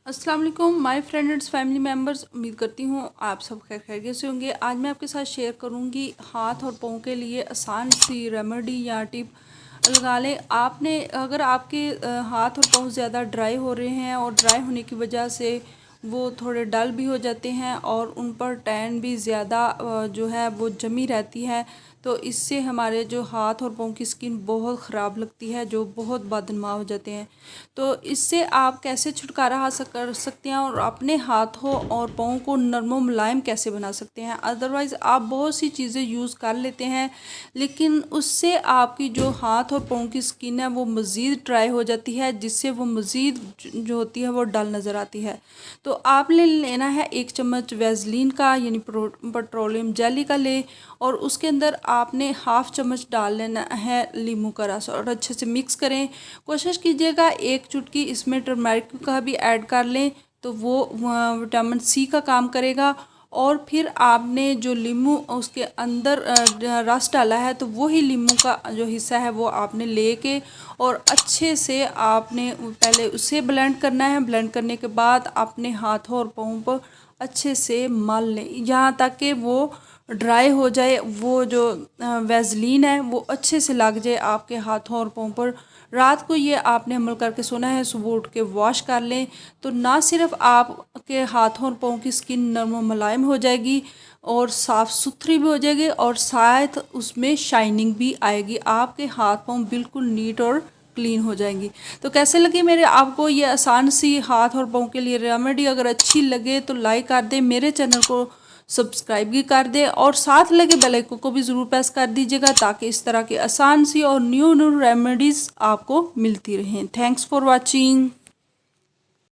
अस्सलाम वालेकुम my friends family members. उम्मीद करती हूँ आप सब खैरियत से होंगे। आज मैं आपके साथ शेयर करूँगी हाथ और पाँव के लिए आसान सी रेमेडी या टिप लगा लें। आपने अगर आपके हाथ और पाँव ज़्यादा ड्राई हो रहे हैं और ड्राई होने की वजह से वो थोड़े डल भी हो जाते हैं और उन पर टैन भी ज़्यादा जो है वो जमी रहती है, तो इससे हमारे जो हाथ और पाँव की स्किन बहुत ख़राब लगती है, जो बहुत बदनुमा हो जाते हैं। तो इससे आप कैसे छुटकारा हासिल कर सकते हैं और अपने हाथों और पाँव को नरम व मुलायम कैसे बना सकते हैं। अदरवाइज़ आप बहुत सी चीज़ें यूज़ कर लेते हैं, लेकिन उससे आपकी जो हाथ और पाँव की स्किन है वो मज़ीद ड्राई हो जाती है, जिससे वो मज़ीद जो होती है वो डल नज़र आती है। तो आपने लेना है 1 चम्मच वैसलीन का यानी पेट्रोलियम जेली का ले, और उसके अंदर आपने हाफ़ चम्मच डाल लेना है नींबू का रस और अच्छे से मिक्स करें। कोशिश कीजिएगा 1 चुटकी इसमें टर्मरिक का भी ऐड कर लें, तो वो विटामिन सी का काम करेगा। और फिर आपने जो नींबू उसके अंदर रस डाला है, तो वही नींबू का जो हिस्सा है वो आपने लेके और अच्छे से आपने पहले उसे ब्लेंड करना है। ब्लेंड करने के बाद अपने हाथों और पाँव पर अच्छे से मल लें यहाँ तक कि वो ड्राई हो जाए, वो जो वैसलीन है वो अच्छे से लग जाए आपके हाथों और पाँव पर। रात को ये आपने अमल करके सोना है, सुबह उठ के वॉश कर लें, तो ना सिर्फ आपके हाथों और पाँव की स्किन नरम और मुलायम हो जाएगी और साफ़ सुथरी भी हो जाएगी, और शायद उसमें शाइनिंग भी आएगी। आपके हाथ पाँव बिल्कुल नीट और क्लीन हो जाएंगी। तो कैसे लगी मेरे आपको ये आसान सी हाथ और पाँव के लिए रेमेडी? अगर अच्छी लगे तो लाइक कर दें, मेरे चैनल को सब्सक्राइब भी कर दें और साथ लगे बेल आइकन को भी ज़रूर प्रेस कर दीजिएगा, ताकि इस तरह की आसान सी और न्यू रेमेडीज़ आपको मिलती रहें। Thanks for watching.